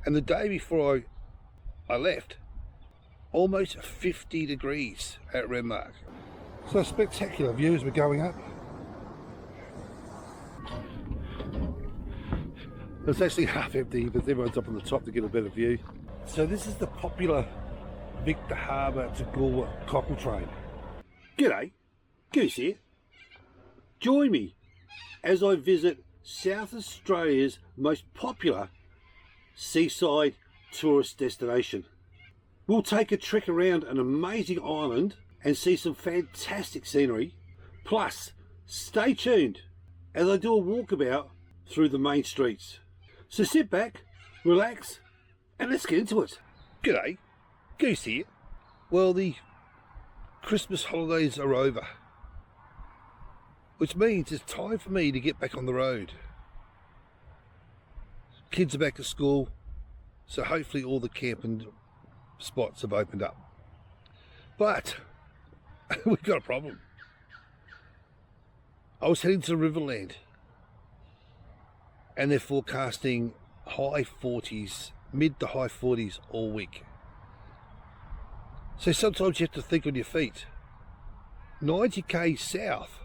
And the day before I left, almost 50 degrees at Renmark. So a spectacular view as we're going up. It's actually half empty, but everyone's up on the top to get a better view. So this is the popular Victor Harbour to Gore Cockle Train. G'day, Goose here. Join me as I visit South Australia's most popular seaside tourist destination. We'll take a trek around an amazing island and see some fantastic scenery. Plus, stay tuned as I do a walkabout through the main streets. So sit back, relax, and let's get into it. G'day, Goose here. Well, the Christmas holidays are over, which means it's time for me to get back on the road. Kids are back to school, so hopefully all the camping spots have opened up. But we've got a problem. I was heading to Riverland, and they're forecasting high 40s, mid to high 40s all week. So sometimes you have to think on your feet. 90k south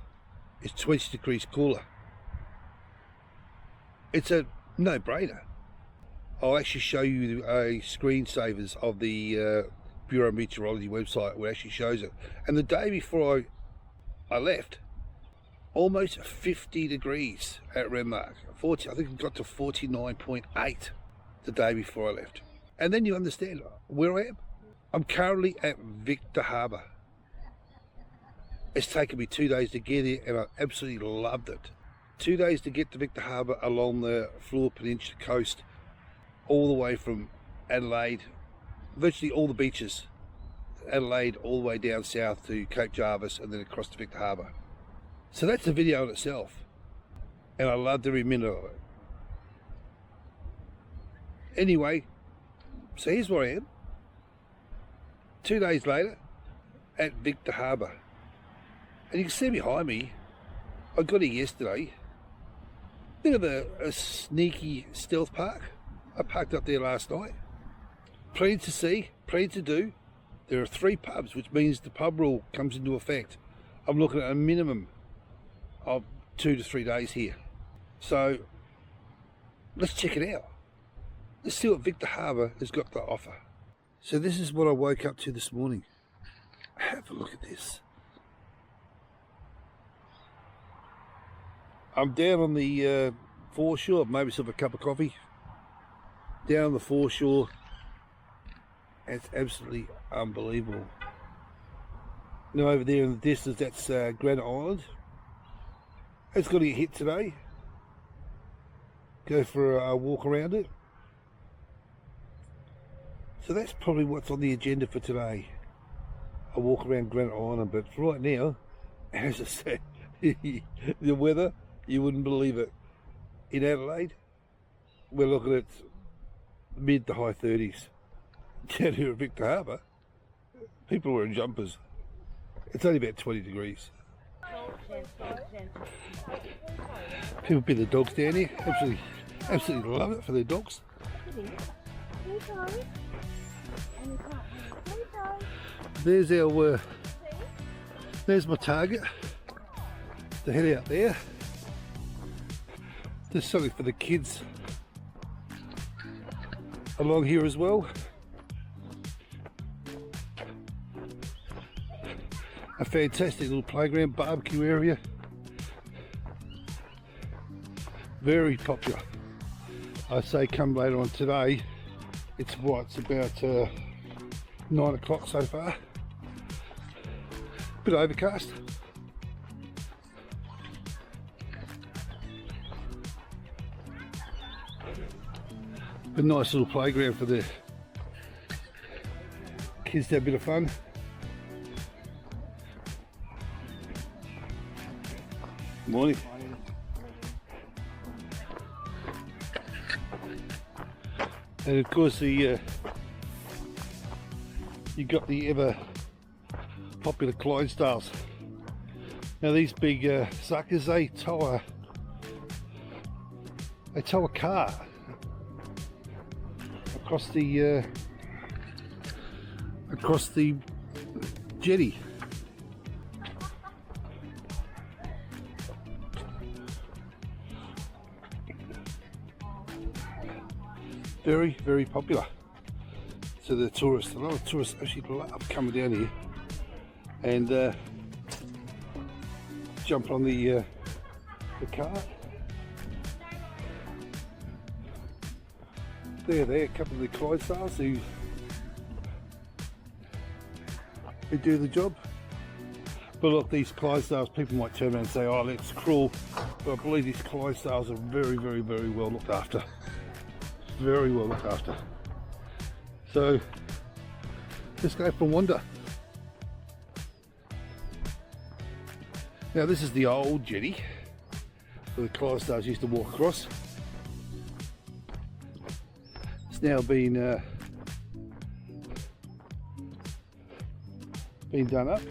is 20 degrees cooler. It's a no-brainer. I'll actually show you a screensavers of the Bureau of Meteorology website where it actually shows it. And the day before I left, almost 50 degrees at Renmark. 40, I think it got to 49.8 the day before I left. And then you understand where I am. I'm currently at Victor Harbour. It's taken me 2 days to get here and I absolutely loved it. 2 days to get to Victor Harbour along the Fleur Peninsula coast, all the way from Adelaide, virtually all the beaches, Adelaide all the way down south to Cape Jarvis and then across to Victor Harbour. So that's a video in itself, and I loved every minute of it. Anyway, so here's where I am. 2 days later at Victor Harbour. And you can see behind me, I got here yesterday. Bit of a sneaky stealth park. I parked up there last night. Plenty to see, plenty to do. There are 3 pubs, which means the pub rule comes into effect. I'm looking at a minimum of 2 to 3 days here. So let's check it out. Let's see what Victor Harbour has got to offer. So this is what I woke up to this morning. Have a look at this. I'm down on the foreshore. I've made myself a cup of coffee. Down on the foreshore. It's absolutely unbelievable. Now over there in the distance, that's Granite Island. It's got to get hit today. Go for a walk around it. So that's probably what's on the agenda for today. A walk around Granite Island, but right now, as I said, the weather, you wouldn't believe it. In Adelaide, we're looking at mid to high 30s. Down here at Victor Harbour, people are wearing jumpers. It's only about 20 degrees. People put their dogs down here. Absolutely love it for their dogs. There's our, there's my target. To head out there. There's something for the kids along here as well. A fantastic little playground, barbecue area. Very popular. I say come later on today. It's what, it's about 9 o'clock so far. Bit overcast. A nice little playground for the kids to have a bit of fun. Morning. And of course the you got the ever popular Clydesdales. Now these big suckers, they tow a car, a across the jetty. Very, very popular to the tourists. A lot of tourists actually love coming down here and jump on the cart. There, a couple of the Clydesdales who do the job. But look, these Clydesdales, people might turn around and say, oh, that's cruel. But I believe these Clydesdales are very, very, very well looked after. Very well looked after. So let's go for a wander. Now this is the old jetty where the Clydesdales used to walk across. It's now been done up.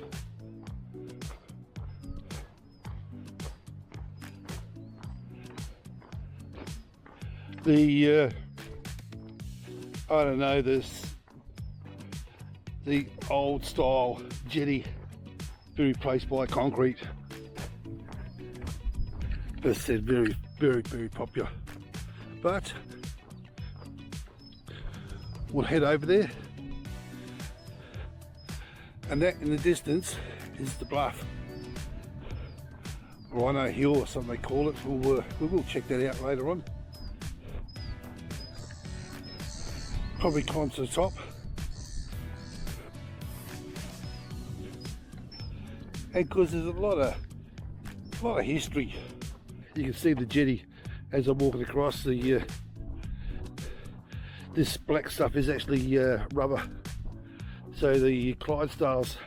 The I don't know, the old style jetty be replaced by concrete. As I said, very, very, very popular. But we'll head over there, and that in the distance is the bluff, Rhino Hill or something they call it. We will check that out later on. Probably climb to the top. And because there's a lot of history. You can see the jetty as I'm walking across. This black stuff is actually rubber, so the Clydesdales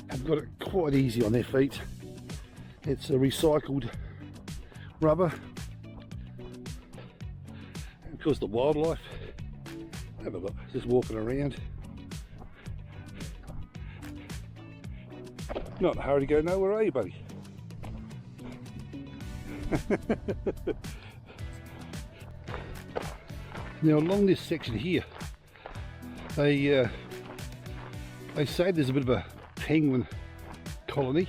have got it quite easy on their feet. It's a recycled rubber. And of course the wildlife, have a look, just walking around. Not in a hurry to go nowhere, are you, buddy? Now along this section here, they say there's a bit of a penguin colony.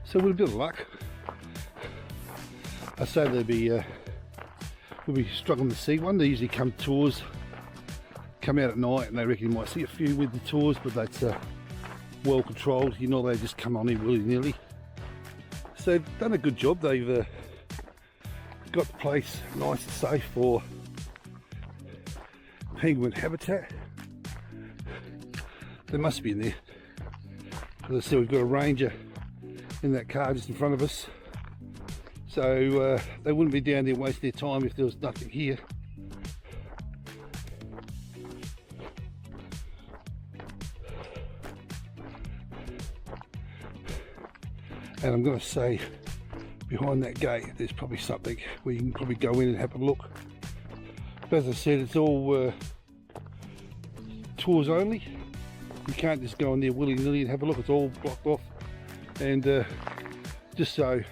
So with a bit of luck, I say we'll be struggling to see one. They usually come out at night, and they reckon you might see a few with the tours, but that's well controlled. You know, they just come on in willy-nilly. So they've done a good job. They've got the place nice and safe for penguin habitat. They must be in there. As I said, we've got a ranger in that car just in front of us. So they wouldn't be down there wasting their time if there was nothing here. And I'm going to say behind that gate there's probably something where you can probably go in and have a look. But as I said, it's all tours only. You can't just go in there willy-nilly and have a look. It's all blocked off, and just so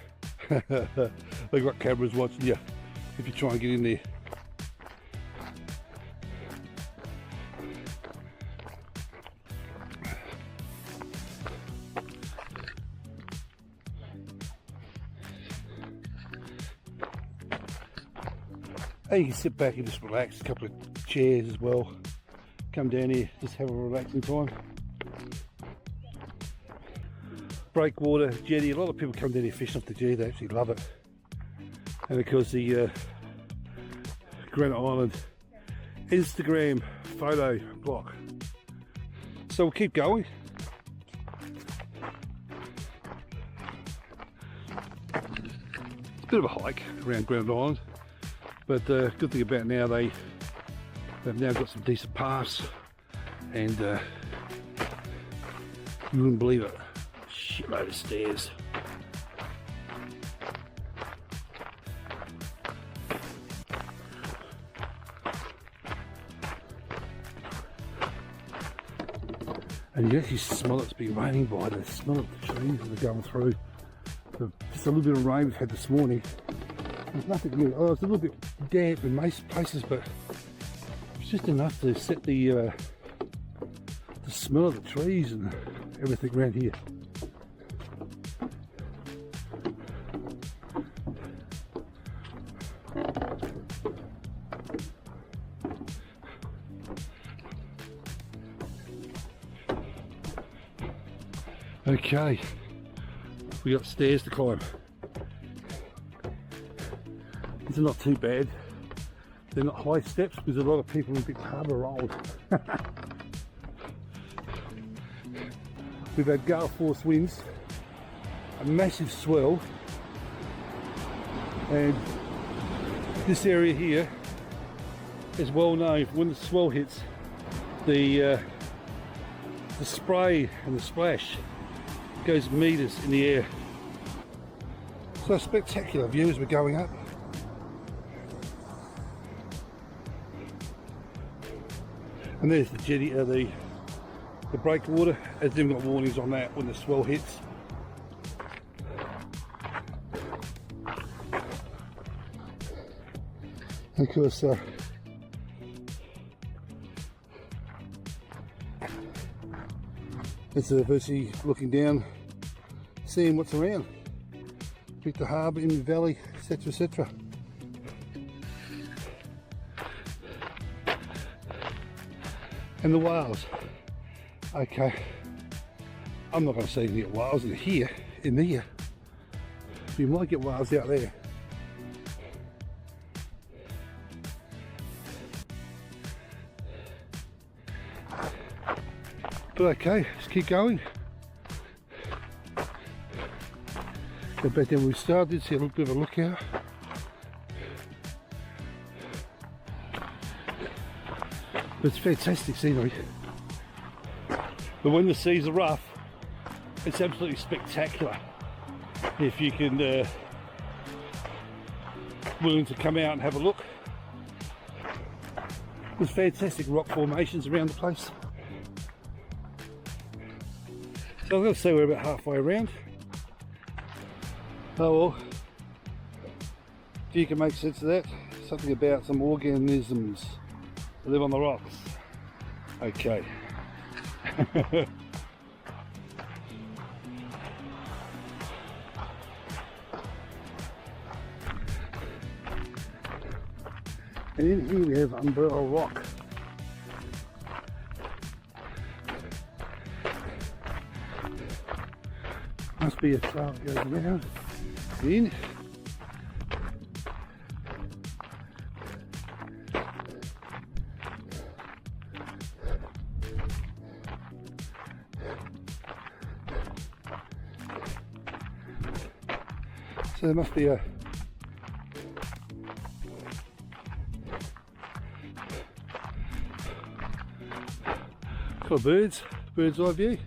they've got cameras watching you if you try and get in there. And you can sit back and just relax. A couple of chairs as well. Come down here, just have a relaxing time. Breakwater jetty. A lot of people come down here fishing off the jetty. They actually love it. And of course the Granite Island Instagram photo block. So we'll keep going. It's a bit of a hike around Granite Island. But the good thing about now, they've now got some decent paths, and you wouldn't believe it, shitload of stairs. And you actually smell it's been raining by the smell of the trees as they're going through. So just a little bit of rain we've had this morning There's nothing new. Oh, it's a little bit damp in most places, but it's just enough to set the smell of the trees and everything around here. Okay, we got stairs to climb. These are not too bad. They're not high steps because a lot of people are a bit harbour rolled. We've had gale force winds, a massive swell, and this area here is well known. When the swell hits, the spray and the splash goes meters in the air. So a spectacular view as we're going up. And there's the jetty, the breakwater. Has even got warnings on that when the swell hits. And of course, it's virtually looking down, seeing what's around. With the harbour, in the valley, etc, etc. And the whales. Okay, I'm not going to say you get whales in here, but you might get whales out there. But okay, let's keep going. Go back down where we started, see a little bit of a lookout. But it's fantastic scenery. But when the seas are rough, it's absolutely spectacular. If you can willing to come out and have a look. There's fantastic rock formations around the place. So I'm going to say we're about halfway around. Oh well, if you can make sense of that, something about some organisms that live on the rocks. Okay. And in here we have Umbrella Rock. Must be a trail that goes around in. So there must be a couple of bird's eye view.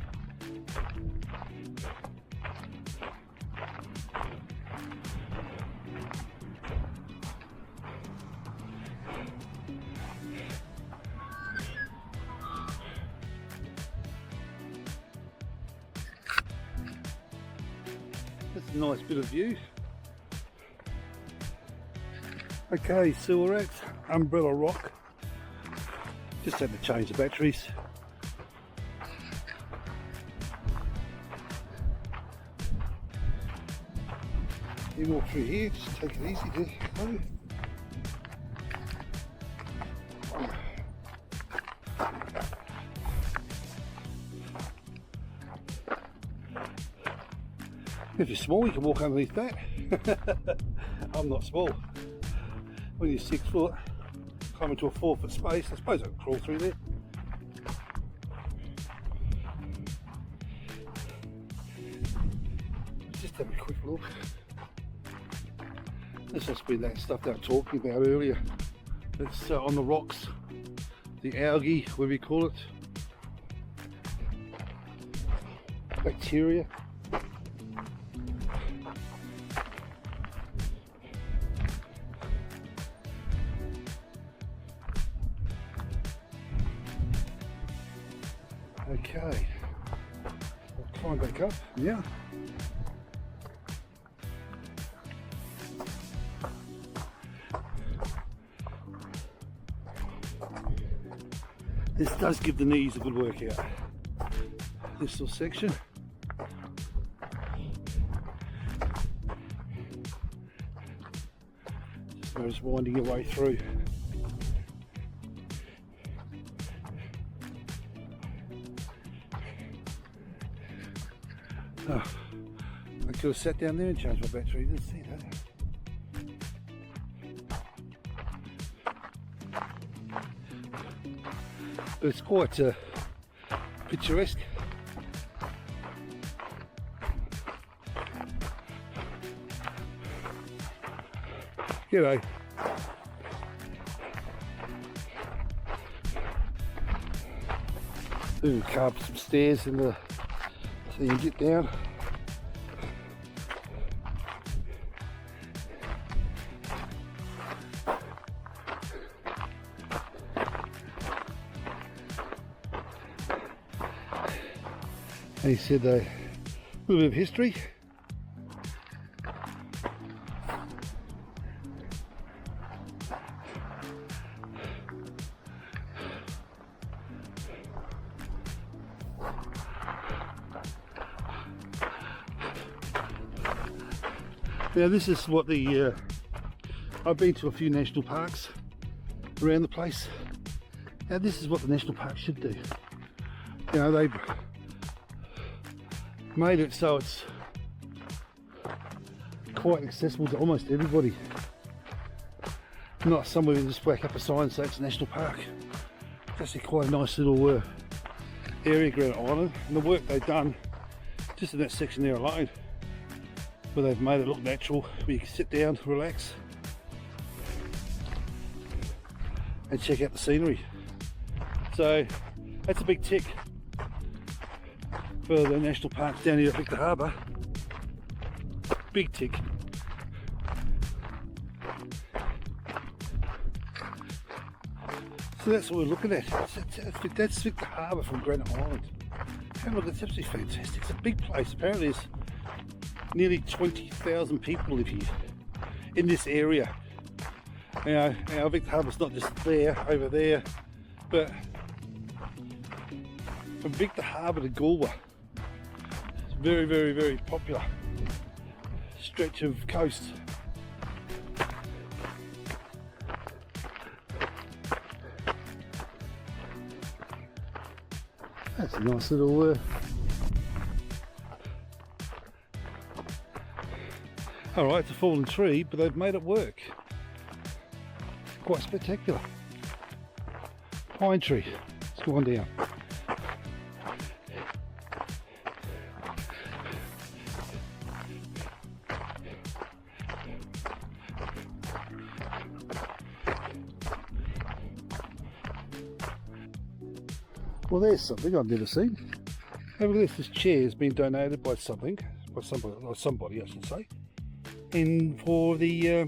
That's a nice bit of view. Okay, so we're at Umbrella Rock. Just had to change the batteries. You walk through here, just take it easy to go. If you're small, you can walk underneath that. I'm not small. When you're 6 foot, climb into a 4 foot space, I suppose I can crawl through there. Just have a quick look. This must be that stuff that I was talking about earlier. It's on the rocks, the algae, whatever you call it. Bacteria. Okay, I'll climb back up now. This does give the knees a good workout. This little section. Just winding your way through. Oh, I could have sat down there and changed my battery. Didn't see that. But it's quite picturesque. G'day. Ooh, carve some stairs in the so you can get down. And he said a little bit of history. Now this is what the, I've been to a few national parks around the place. Now this is what the national park should do. You know, they've made it so it's quite accessible to almost everybody. Not somewhere you just whack up a sign saying it's a national park. It's actually quite a nice little area, Granite Island, and the work they've done just in that section there alone, where they've made it look natural, where you can sit down, relax and check out the scenery. So that's a big tick for the national parks down here at Victor Harbour. Big tick. So that's what we're looking at. That's Victor Harbour from Granite Island. Have a look, it's absolutely fantastic. It's a big place. Apparently there's nearly 20,000 people live here in this area. You know, Victor Harbour's not just there, over there, but from Victor Harbour to Galway, it's very, very, very popular stretch of coast. That's a nice little alright, it's a fallen tree, but they've made it work. It's quite spectacular. Pine tree. Let's go on down. Well, there's something I've never seen. Have a look at this. This chair has been donated by somebody, I should say, for the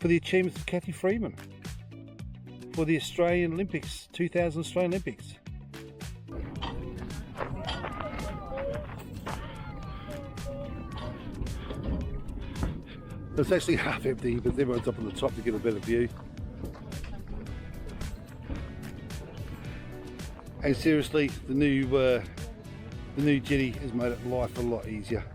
achievements of Kathy Freeman for the Australian Olympics, 2000 Australian Olympics. It's actually half empty, but everyone's up on the top to get a better view. And seriously, the new jetty has made it life a lot easier.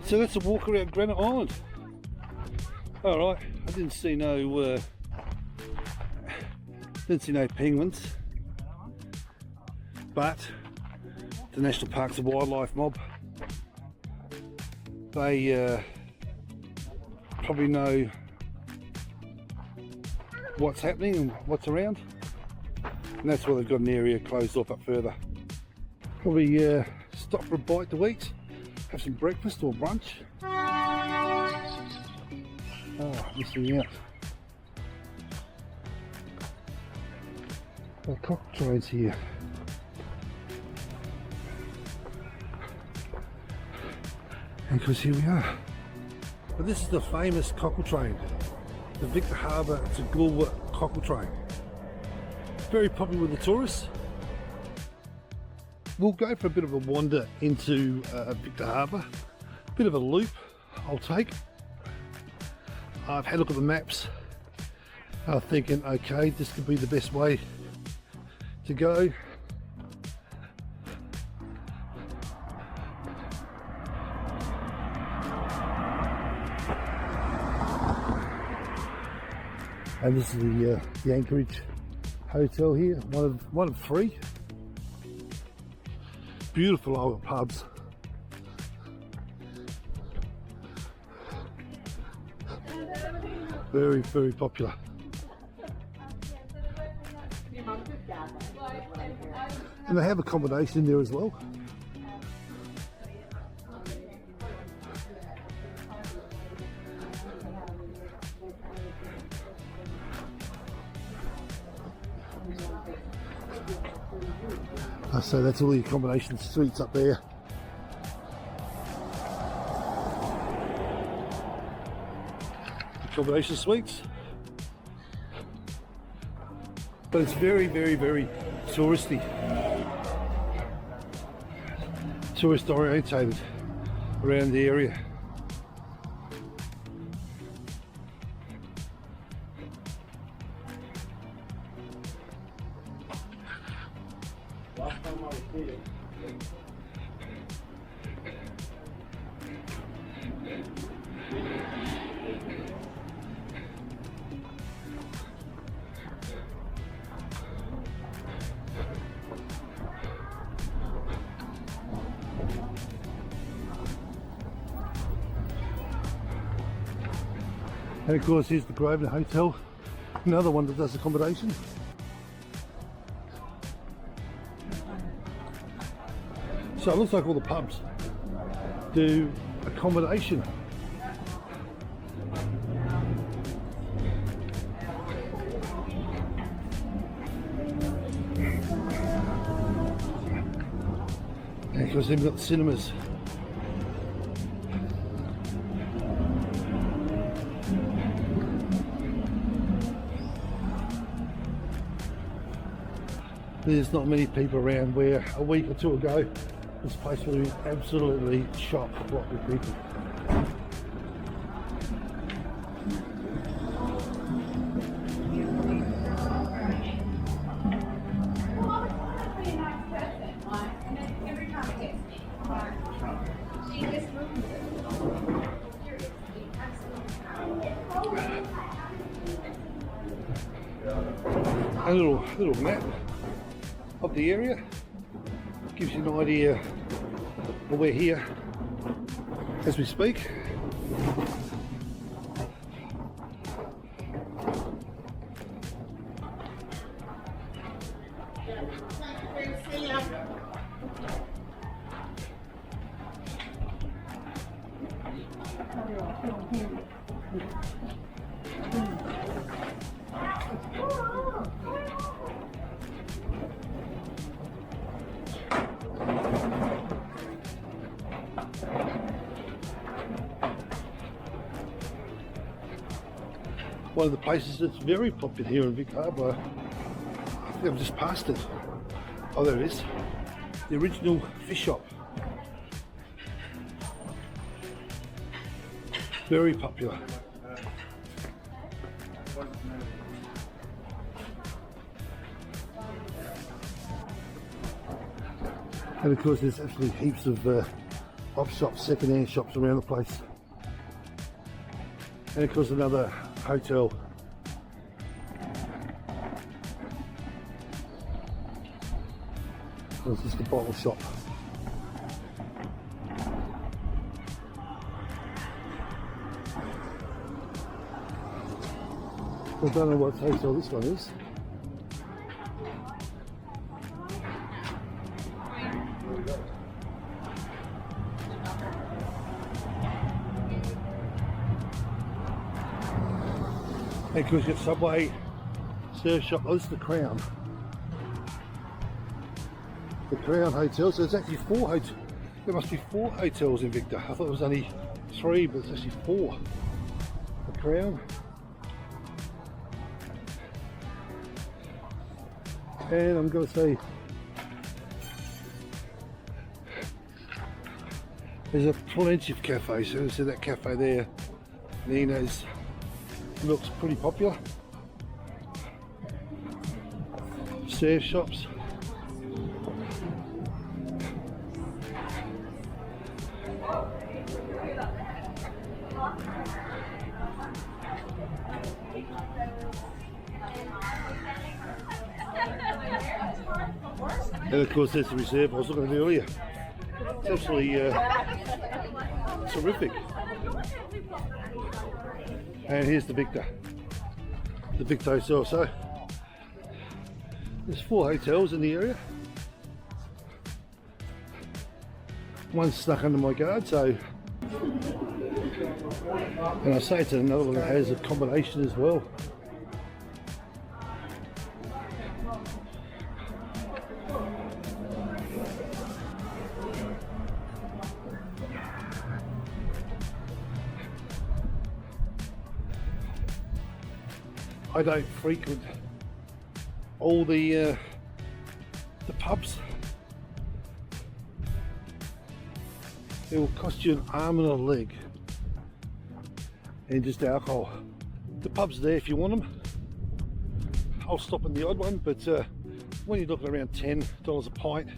So that's a walk around Granite Island. Alright, I didn't see no penguins, but the National Parks and Wildlife mob, they probably know what's happening and what's around, and that's why they've got an area closed off up further. Probably stop for a bite to eat, have some breakfast or brunch. Oh, missing out. The Cockle Train's here. And because here we are. But this is the famous Cockle Train, the Victor Harbour to Galway Cockle Train. Very popular with the tourists. We'll go for a bit of a wander into Victor Harbour. Bit of a loop I'll take. I've had a look at the maps. I'm thinking, okay, this could be the best way to go. And this is the Anchorage Hotel here, one of three. Beautiful old pubs. Very, very popular. And they have accommodation there as well. So that's all the accommodation suites up there. Accommodation suites. But it's very, very, very touristy. Tourist orientated around the area. And of course here's the Granite Hotel, another one that does accommodation. So it looks like all the pubs do accommodation. And of course they've got the cinemas. There's not many people around, where a week or two ago this place would have been absolutely chock-a-block with people. A little map of the area gives you an idea. Well, we're here as we speak. One of the places that's very popular here in Vic Harbour, I think I've just passed it. Oh, there it is. The original fish shop. Very popular. And of course there's absolutely heaps of op shops, second-hand shops around the place. And of course another hotel. This is the bottle shop. I don't know what hotel this one is. And of course you've got Subway, surf shop. Oh, this is the Crown. The Crown Hotel. So there's actually four hotels. There must be 4 hotels in Victor. I thought it was only 3, but it's actually 4. The Crown. And I'm going to say There's a plenty of cafes. So see that cafe there, Nino's, looks pretty popular. Surf shops. And of course there's the reserve I was looking at earlier. It's absolutely terrific. And here's the Victor Hotel. So there's 4 hotels in the area. One's stuck under my guard, so, and I say it's another one that has accommodation as well. I don't frequent all the pubs. It will cost you an arm and a leg and just alcohol. The pub's there if you want them. I'll stop in the odd one, but when you're looking around $10 a pint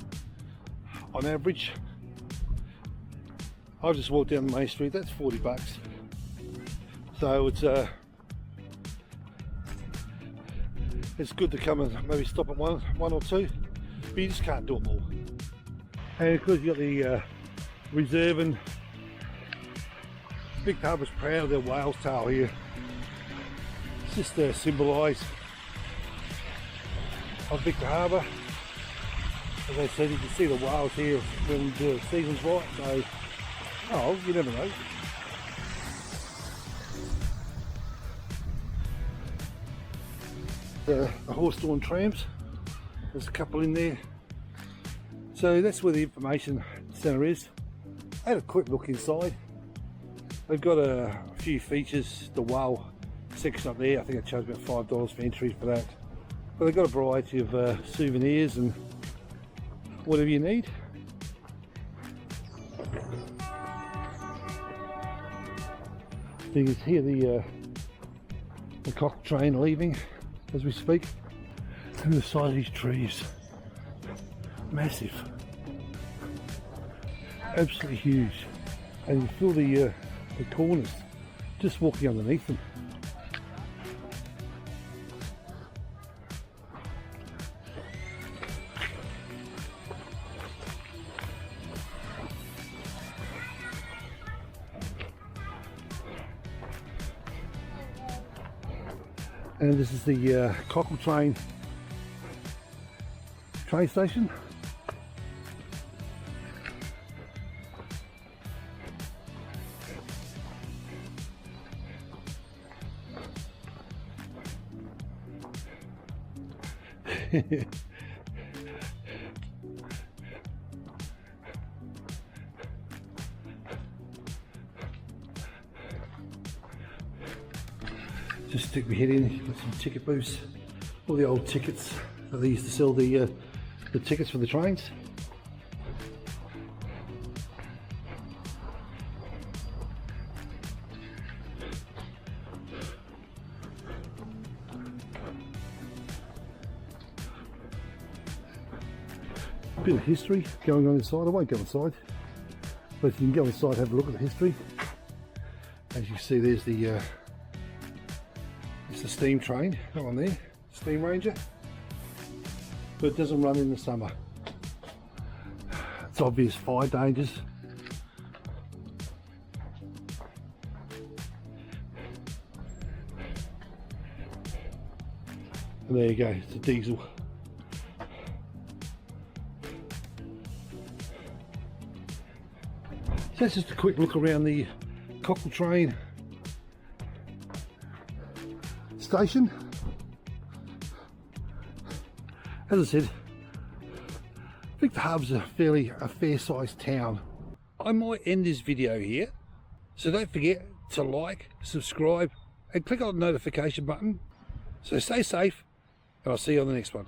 on average, I've just walked down the main street, that's $40. So it's good to come and maybe stop at one or two, but you just can't do them all. And of course you've got the reserve, and Big Harbour's proud of their whale's tail here. It's just to symbolise of Victor Harbour. As I said, you can see the whales here when the season's right, so oh, you never know. The horse-drawn trams, there's a couple in there. So that's where the information centre is. I had a quick look inside. They've got a few features. The whale section up there, I think I charge about $5 for entry for that. But they've got a variety of souvenirs and whatever you need. You can hear the Cockle Train leaving as we speak. And the size of these trees, massive, absolutely huge, and you feel the corners just walking underneath them. And this is the Cockle Train train station. Just stick my head in, got some ticket booths, all the old tickets that they used to sell the tickets for the trains. A bit of history going on inside. I won't go inside, but you can go inside and have a look at the history. As you see, there's the it's the steam train, that one there, Steam Ranger, but it doesn't run in the summer. It's obvious fire dangers. And there you go, it's a diesel. So that's just a quick look around the Cockle Train station. As I said, Victor Harbour's a fair sized town. I might end this video here, so don't forget to like, subscribe and click on the notification button. So stay safe and I'll see you on the next one.